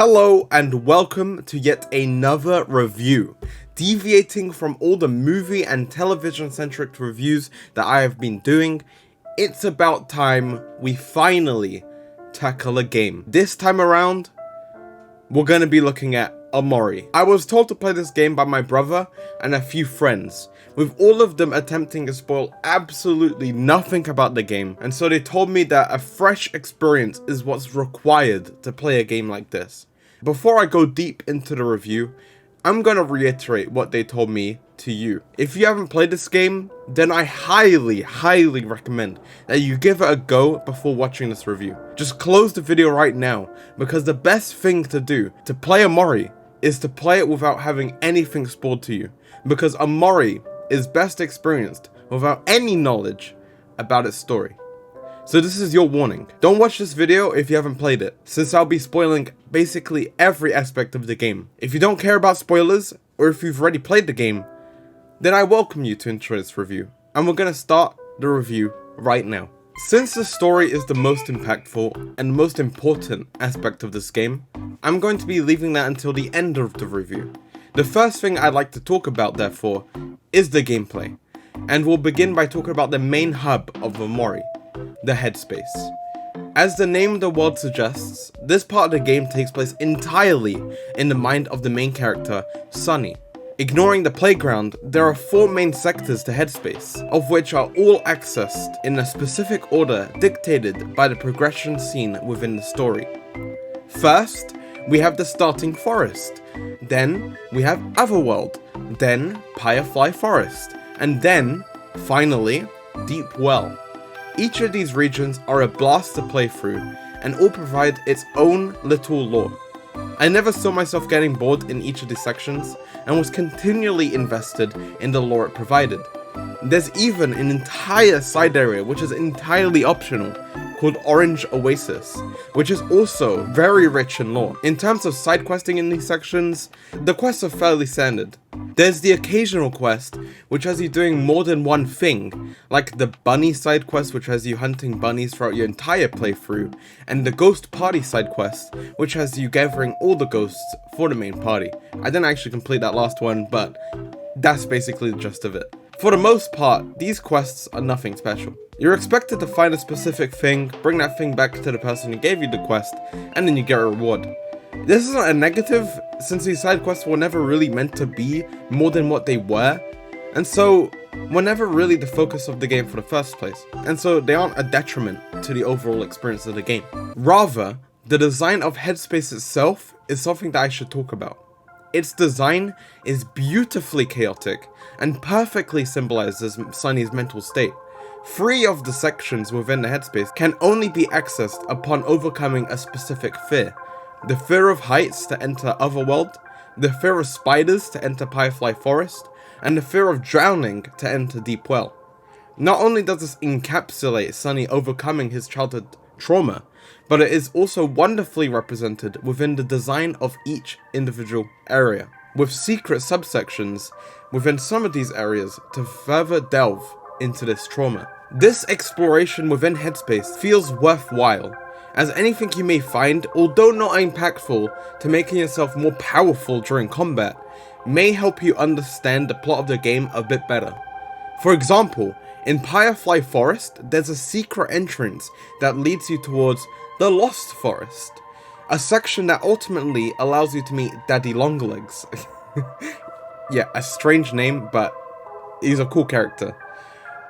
Hello and welcome to yet another review. Deviating from all the movie and television centric reviews that I have been doing, it's about time we finally tackle a game. This time around, we're going to be looking at OMORI. I was told to play this game by my brother and a few friends, with all of them attempting to spoil absolutely nothing about the game, and so they told me that a fresh experience is what's required to play a game like this. Before I go deep into the review, I'm gonna reiterate what they told me to you. If you haven't played this game, then I highly recommend that you give it a go before watching this review. Just close the video right now, because the best thing to do to play OMORI is to play it without having anything spoiled to you, because OMORI is best experienced without any knowledge about its story. So this is your warning. Don't watch this video if you haven't played it, since I'll be spoiling basically every aspect of the game. If you don't care about spoilers, or if you've already played the game, then I welcome you to enjoy this review. And we're gonna start the review right now. Since the story is the most impactful and most important aspect of this game, I'm going to be leaving that until the end of the review. The first thing I'd like to talk about, therefore, is the gameplay. And we'll begin by talking about the main hub of OMORI, the Headspace. As the name of the world suggests, this part of the game takes place entirely in the mind of the main character, Sunny. Ignoring the playground, there are 4 main sectors to Headspace, of which are all accessed in a specific order dictated by the progression seen within the story. First, we have the starting forest, then we have Otherworld, then Firefly Forest, and then, finally, Deep Well. Each of these regions are a blast to play through, and all provide its own little lore. I never saw myself getting bored in each of these sections, and was continually invested in the lore it provided. There's even an entire side area which is entirely optional, called Orange Oasis, which is also very rich in lore. In terms of side questing in these sections, the quests are fairly standard. There's the occasional quest, which has you doing more than one thing, like the bunny side quest, which has you hunting bunnies throughout your entire playthrough, and the ghost party side quest, which has you gathering all the ghosts for the main party. I didn't actually complete that last one, but that's basically the gist of it. For the most part, these quests are nothing special. You're expected to find a specific thing, bring that thing back to the person who gave you the quest, and then you get a reward. This isn't a negative, since these side quests were never really meant to be more than what they were, and so were never really the focus of the game for the first place, and so they aren't a detriment to the overall experience of the game. Rather, the design of Headspace itself is something that I should talk about. Its design is beautifully chaotic and perfectly symbolizes Sunny's mental state. 3 of the sections within the Headspace can only be accessed upon overcoming a specific fear. The fear of heights to enter Otherworld, the fear of spiders to enter Firefly Forest, and the fear of drowning to enter Deep Well. Not only does this encapsulate Sunny overcoming his childhood trauma, but it is also wonderfully represented within the design of each individual area, with secret subsections within some of these areas to further delve into this trauma. This exploration within Headspace feels worthwhile, as anything you may find, although not impactful to making yourself more powerful during combat, may help you understand the plot of the game a bit better. For example, in Firefly Forest, there's a secret entrance that leads you towards the Lost Forest, a section that ultimately allows you to meet Daddy Longlegs. Yeah, a strange name, but he's a cool character.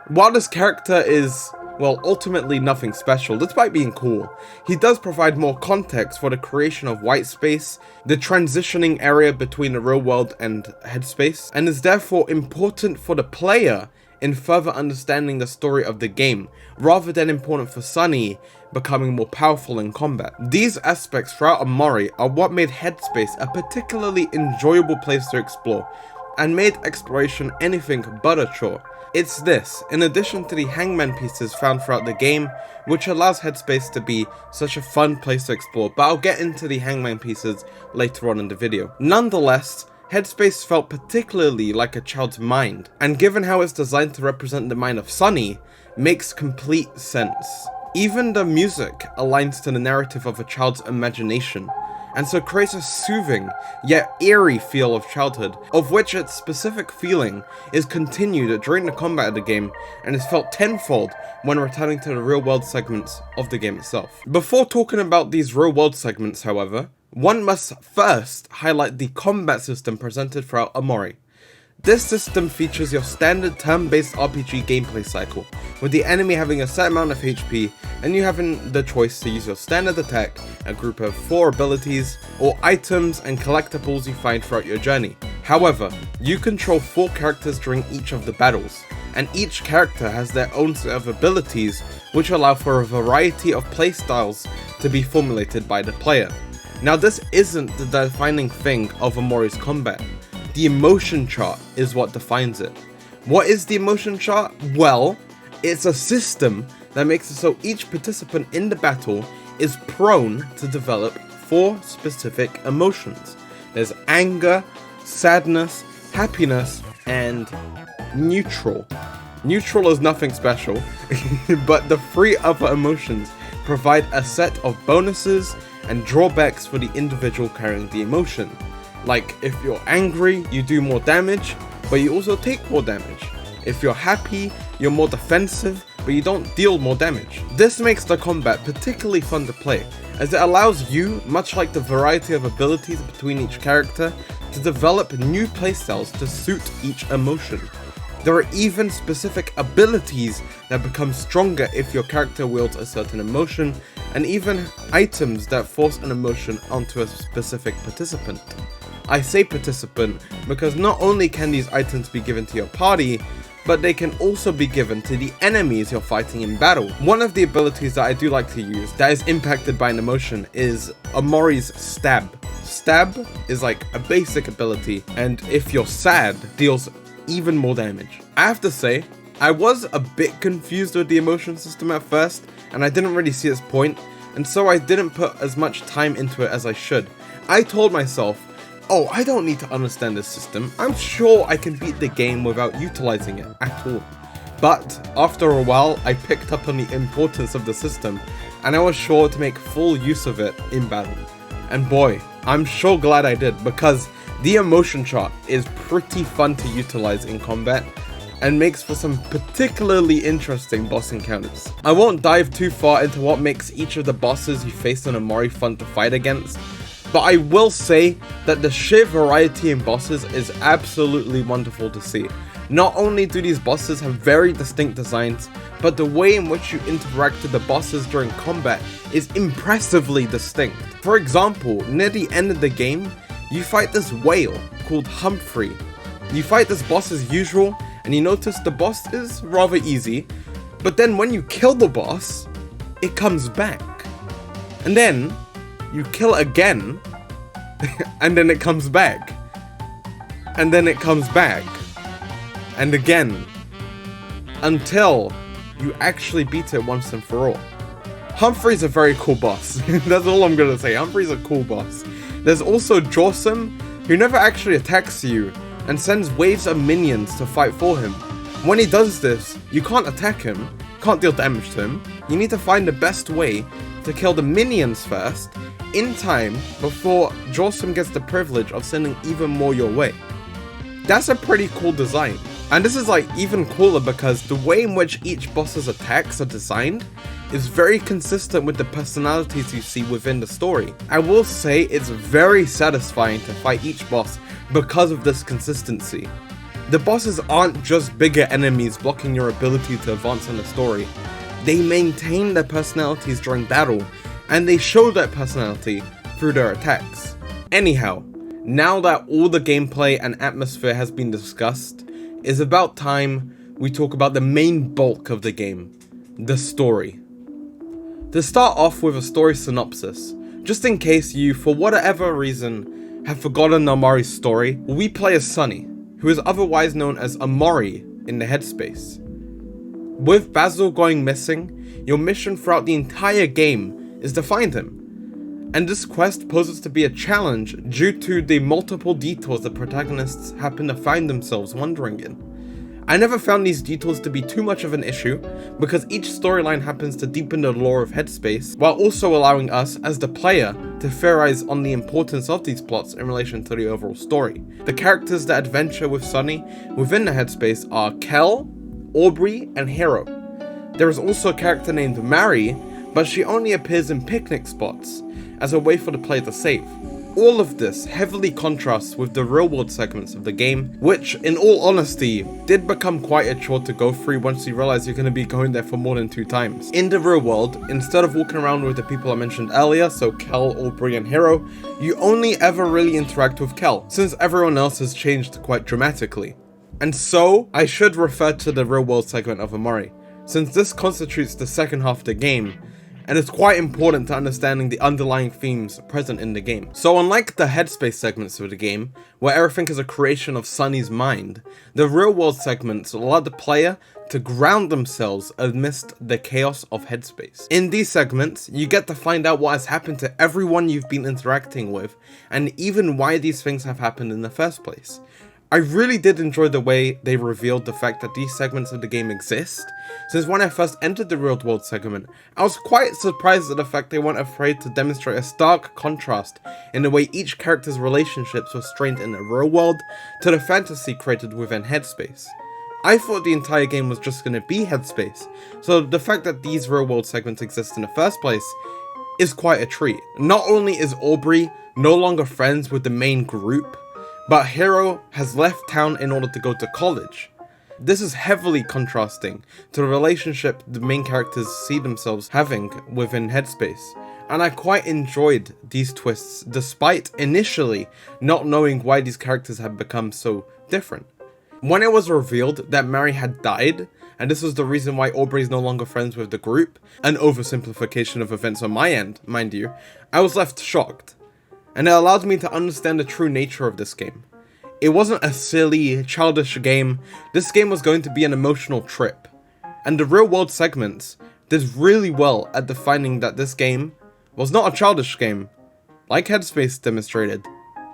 While this character is, well, ultimately nothing special, despite being cool, he does provide more context for the creation of white space, the transitioning area between the real world and Headspace, and is therefore important for the player in further understanding the story of the game, rather than important for Sunny becoming more powerful in combat. These aspects throughout OMORI are what made Headspace a particularly enjoyable place to explore, and made exploration anything but a chore. It's this, in addition to the hangman pieces found throughout the game, which allows Headspace to be such a fun place to explore, but I'll get into the hangman pieces later on in the video. Nonetheless, Headspace felt particularly like a child's mind, and given how it's designed to represent the mind of Sunny, makes complete sense. Even the music aligns to the narrative of a child's imagination, and so creates a soothing, yet eerie feel of childhood, of which its specific feeling is continued during the combat of the game, and is felt tenfold when returning to the real-world segments of the game itself. Before talking about these real-world segments, however, one must first highlight the combat system presented throughout OMORI. This system features your standard turn-based RPG gameplay cycle, with the enemy having a set amount of HP and you having the choice to use your standard attack, a group of 4 abilities, or items and collectibles you find throughout your journey. However, you control 4 characters during each of the battles, and each character has their own set of abilities which allow for a variety of playstyles to be formulated by the player. Now, this isn't the defining thing of OMORI's combat. The emotion chart is what defines it. What is the emotion chart? Well, it's a system that makes it so each participant in the battle is prone to develop 4 specific emotions. There's anger, sadness, happiness, and neutral. Neutral is nothing special, but the 3 other emotions provide a set of bonuses and drawbacks for the individual carrying the emotion. Like, if you're angry, you do more damage, but you also take more damage. If you're happy, you're more defensive, but you don't deal more damage. This makes the combat particularly fun to play, as it allows you, much like the variety of abilities between each character, to develop new playstyles to suit each emotion. There are even specific abilities that become stronger if your character wields a certain emotion, and even items that force an emotion onto a specific participant. I say participant because not only can these items be given to your party, but they can also be given to the enemies you're fighting in battle. One of the abilities that I do like to use that is impacted by an emotion is OMORI's Stab. Stab is like a basic ability, and if you're sad, deals even more damage. I have to say, I was a bit confused with the emotion system at first, and I didn't really see its point, and so I didn't put as much time into it as I should. I told myself, oh, I don't need to understand this system, I'm sure I can beat the game without utilizing it at all. But after a while, I picked up on the importance of the system, and I was sure to make full use of it in battle. And boy, I'm sure glad I did, because the emotion chart is pretty fun to utilize in combat, and makes for some particularly interesting boss encounters. I won't dive too far into what makes each of the bosses you face on OMORI fun to fight against, but I will say that the sheer variety in bosses is absolutely wonderful to see. Not only do these bosses have very distinct designs, but the way in which you interact with the bosses during combat is impressively distinct. For example, near the end of the game, you fight this whale called Humphrey. You fight this boss as usual, and you notice the boss is rather easy, but then when you kill the boss, it comes back. And then you kill it again, and then it comes back. And then it comes back. And again. Until you actually beat it once and for all. Humphrey's a very cool boss. That's all I'm gonna say. Humphrey's a cool boss. There's also Joelmacool, who never actually attacks you, and sends waves of minions to fight for him. When he does this, you can't attack him, can't deal damage to him. You need to find the best way to kill the minions first, in time, before Joelmacool gets the privilege of sending even more your way. That's a pretty cool design. And this is like even cooler because the way in which each boss's attacks are designed is very consistent with the personalities you see within the story. I will say it's very satisfying to fight each boss because of this consistency. The bosses aren't just bigger enemies blocking your ability to advance in the story. They maintain their personalities during battle, and they show that personality through their attacks. Anyhow, now that all the gameplay and atmosphere has been discussed, it's about time we talk about the main bulk of the game, the story. To start off with a story synopsis, just in case you, for whatever reason, have forgotten OMORI's story, we play as Sunny, who is otherwise known as OMORI in the Headspace. With Basil going missing, your mission throughout the entire game is to find him. And this quest poses to be a challenge due to the multiple detours the protagonists happen to find themselves wandering in. I never found these details to be too much of an issue, because each storyline happens to deepen the lore of Headspace, while also allowing us, as the player, to theorize on the importance of these plots in relation to the overall story. The characters that adventure with Sunny within the Headspace are Kel, Aubrey, and Hero. There is also a character named Mary, but she only appears in picnic spots, as a way for the player to save. All of this heavily contrasts with the real world segments of the game, which, in all honesty, did become quite a chore to go through once you realize you're going to be going there for more than 2 times. In the real world, instead of walking around with the people I mentioned earlier, so Kel, Aubrey, and Hero, you only ever really interact with Kel, since everyone else has changed quite dramatically. And so, I should refer to the real world segment of OMORI, since this constitutes the second half of the game, and it's quite important to understanding the underlying themes present in the game. So unlike the Headspace segments of the game, where everything is a creation of Sunny's mind, the real world segments allow the player to ground themselves amidst the chaos of Headspace. In these segments, you get to find out what has happened to everyone you've been interacting with, and even why these things have happened in the first place. I really did enjoy the way they revealed the fact that these segments of the game exist, since when I first entered the real world segment, I was quite surprised at the fact they weren't afraid to demonstrate a stark contrast in the way each character's relationships were strained in the real world to the fantasy created within Headspace. I thought the entire game was just going to be Headspace, so the fact that these real world segments exist in the first place is quite a treat. Not only is Aubrey no longer friends with the main group, but Hero has left town in order to go to college. This is heavily contrasting to the relationship the main characters see themselves having within Headspace, and I quite enjoyed these twists despite initially not knowing why these characters had become so different. When it was revealed that Mary had died, and this was the reason why Aubrey is no longer friends with the group, an oversimplification of events on my end, mind you, I was left shocked. And it allowed me to understand the true nature of this game. It wasn't a silly, childish game, this game was going to be an emotional trip. And the real world segments did really well at defining that this game was not a childish game, like Headspace demonstrated,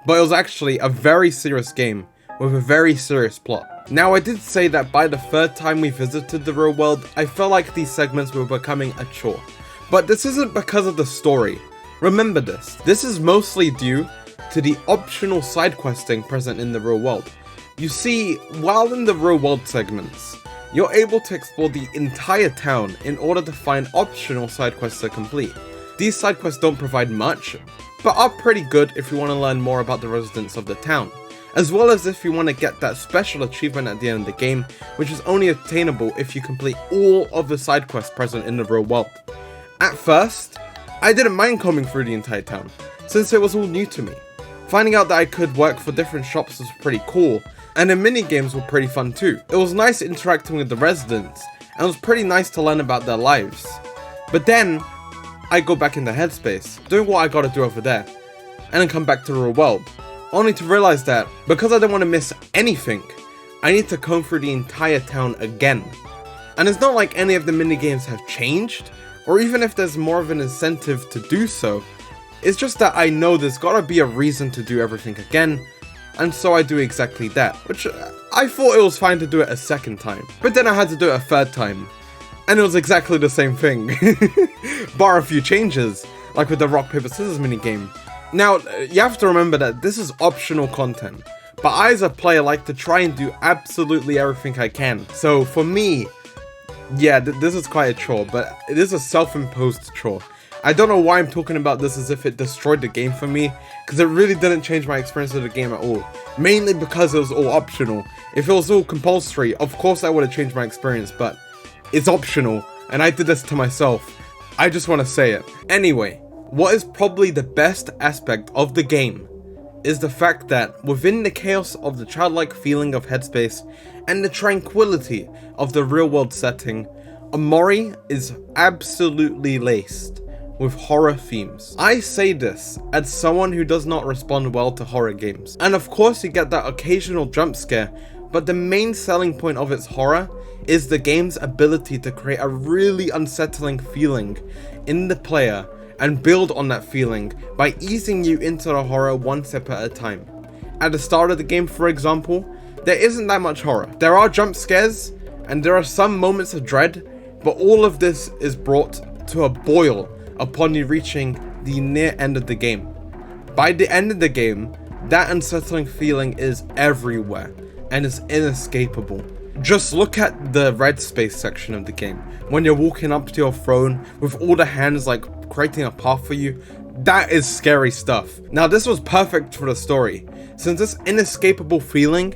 but it was actually a very serious game with a very serious plot. Now I did say that by the 3rd time we visited the real world, I felt like these segments were becoming a chore. But this isn't because of the story. Remember this is mostly due to the optional side questing present in the real world. You see, while in the real world segments, you're able to explore the entire town in order to find optional side quests to complete. These side quests don't provide much, but are pretty good if you want to learn more about the residents of the town, as well as if you want to get that special achievement at the end of the game, which is only obtainable if you complete all of the side quests present in the real world. At first, I didn't mind combing through the entire town, since it was all new to me. Finding out that I could work for different shops was pretty cool, and the mini-games were pretty fun too. It was nice interacting with the residents, and it was pretty nice to learn about their lives. But then, I go back into Headspace, doing what I gotta do over there, and then come back to the real world, only to realize that, because I don't want to miss anything, I need to comb through the entire town again. And it's not like any of the mini-games have changed, or even if there's more of an incentive to do so, it's just that I know there's gotta be a reason to do everything again, and so I do exactly that, which I thought it was fine to do it a 2nd time, but then I had to do it a 3rd time, and it was exactly the same thing, bar a few changes, like with the rock paper scissors minigame. Now, you have to remember that this is optional content, but I as a player like to try and do absolutely everything I can, so for me, yeah, this is quite a chore, but it is a self-imposed chore. I don't know why I'm talking about this as if it destroyed the game for me, because it really didn't change my experience of the game at all. Mainly because it was all optional. If it was all compulsory, of course I would have changed my experience, but it's optional, and I did this to myself. I just want to say it. Anyway, what is probably the best aspect of the game is the fact that within the chaos of the childlike feeling of Headspace and the tranquility of the real world setting, OMORI is absolutely laced with horror themes. I say this as someone who does not respond well to horror games. And of course you get that occasional jump scare, but the main selling point of its horror is the game's ability to create a really unsettling feeling in the player and build on that feeling by easing you into the horror one step at a time. At the start of the game, for example, there isn't that much horror. There are jump scares, and there are some moments of dread, but all of this is brought to a boil upon you reaching the near end of the game. By the end of the game, that unsettling feeling is everywhere, and is inescapable. Just look at the red space section of the game. When you're walking up to your throne with all the hands like creating a path for you, that is scary stuff. Now this was perfect for the story, since this inescapable feeling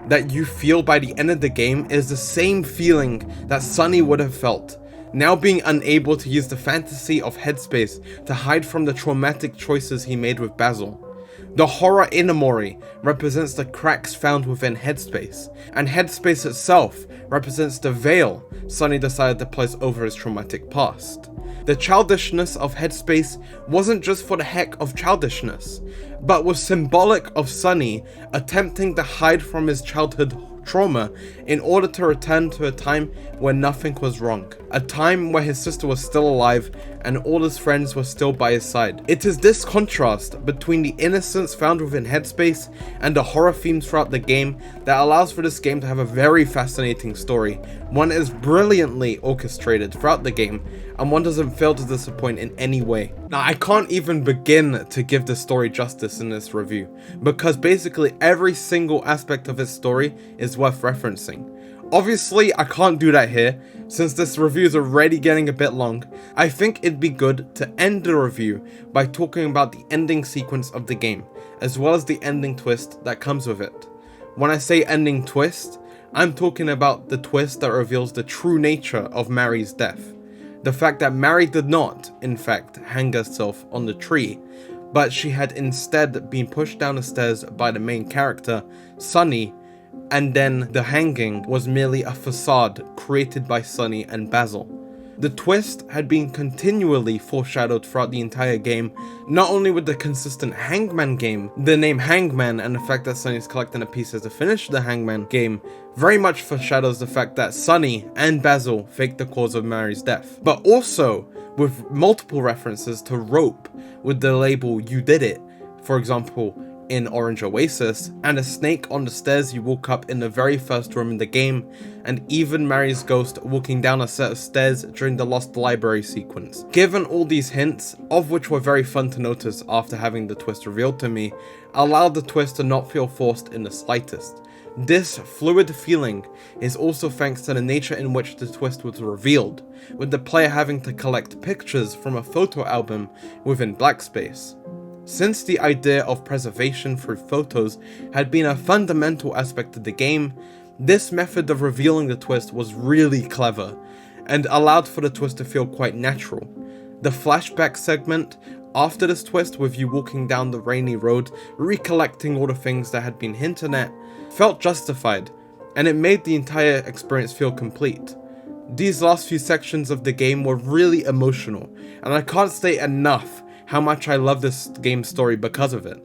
that you feel by the end of the game is the same feeling that Sunny would have felt, now being unable to use the fantasy of Headspace to hide from the traumatic choices he made with Basil. The horror in OMORI represents the cracks found within Headspace, and Headspace itself represents the veil Sunny decided to place over his traumatic past. The childishness of Headspace wasn't just for the heck of childishness, but was symbolic of Sunny attempting to hide from his childhood trauma in order to return to a time where nothing was wrong. A time where his sister was still alive and all his friends were still by his side. It is this contrast between the innocence found within Headspace and the horror themes throughout the game that allows for this game to have a very fascinating story. One is brilliantly orchestrated throughout the game, and one doesn't fail to disappoint in any way. Now, I can't even begin to give the story justice in this review, because basically every single aspect of its story is worth referencing. Obviously, I can't do that here, since this review is already getting a bit long. I think it'd be good to end the review by talking about the ending sequence of the game, as well as the ending twist that comes with it. When I say ending twist, I'm talking about the twist that reveals the true nature of Mary's death. The fact that Mary did not, in fact, hang herself on the tree, but she had instead been pushed down the stairs by the main character, Sunny, and then the hanging was merely a facade created by Sunny and Basil. The twist had been continually foreshadowed throughout the entire game, not only with the consistent Hangman game, the name Hangman and the fact that Sunny is collecting the pieces to finish the Hangman game very much foreshadows the fact that Sunny and Basil faked the cause of Mary's death, but also with multiple references to rope with the label "You Did It," for example in Orange Oasis, and a snake on the stairs you walk up in the very first room in the game, and even Mary's ghost walking down a set of stairs during the Lost Library sequence. Given all these hints, of which were very fun to notice after having the twist revealed to me, allowed the twist to not feel forced in the slightest. This fluid feeling is also thanks to the nature in which the twist was revealed, with the player having to collect pictures from a photo album within Blackspace. Since the idea of preservation through photos had been a fundamental aspect of the game, this method of revealing the twist was really clever, and allowed for the twist to feel quite natural. The flashback segment after this twist, with you walking down the rainy road, recollecting all the things that had been hinted at, felt justified, and it made the entire experience feel complete. These last few sections of the game were really emotional, and I can't say enough how much I love this game's story because of it.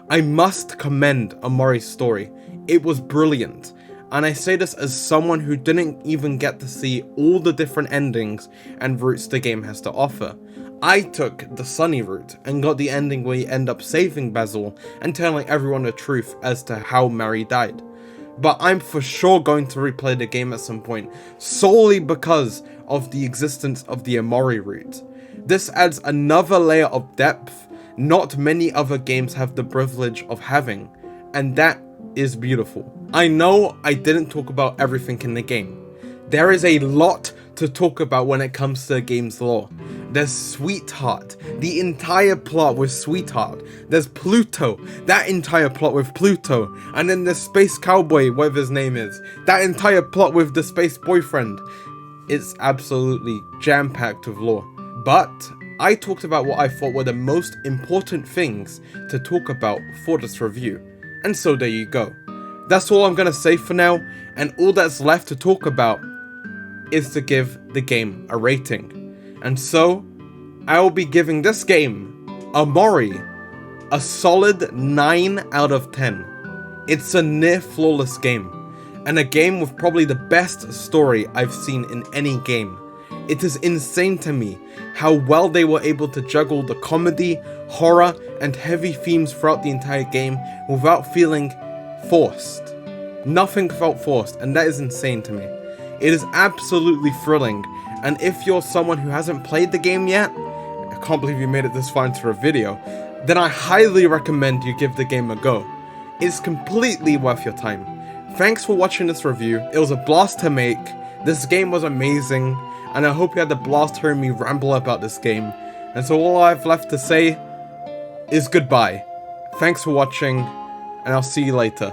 I must commend OMORI's story. It was brilliant, and I say this as someone who didn't even get to see all the different endings and routes the game has to offer. I took the Sunny route and got the ending where you end up saving Basil and telling everyone the truth as to how Mary died. But I'm for sure going to replay the game at some point, solely because of the existence of the OMORI route. This adds another layer of depth not many other games have the privilege of having, and that is beautiful. I know I didn't talk about everything in the game. There is a lot to talk about when it comes to the game's lore. There's Sweetheart, the entire plot with Sweetheart. There's Pluto, that entire plot with Pluto. And then there's Space Cowboy, whatever his name is, that entire plot with the space boyfriend. It's absolutely jam-packed with lore. But I talked about what I thought were the most important things to talk about for this review. And so there you go. That's all I'm gonna say for now, and all that's left to talk about is to give the game a rating. And so, I will be giving this game, OMORI, a solid 9 out of 10. It's a near flawless game, and a game with probably the best story I've seen in any game. It is insane to me how well they were able to juggle the comedy, horror, and heavy themes throughout the entire game without feeling forced. Nothing felt forced, and that is insane to me. It is absolutely thrilling, and if you're someone who hasn't played the game yet, I can't believe you made it this far into a video, then I highly recommend you give the game a go. It's completely worth your time. Thanks for watching this review. It was a blast to make. This game was amazing, and I hope you had a blast hearing me ramble about this game. And so all I have left to say is goodbye. Thanks for watching, and I'll see you later.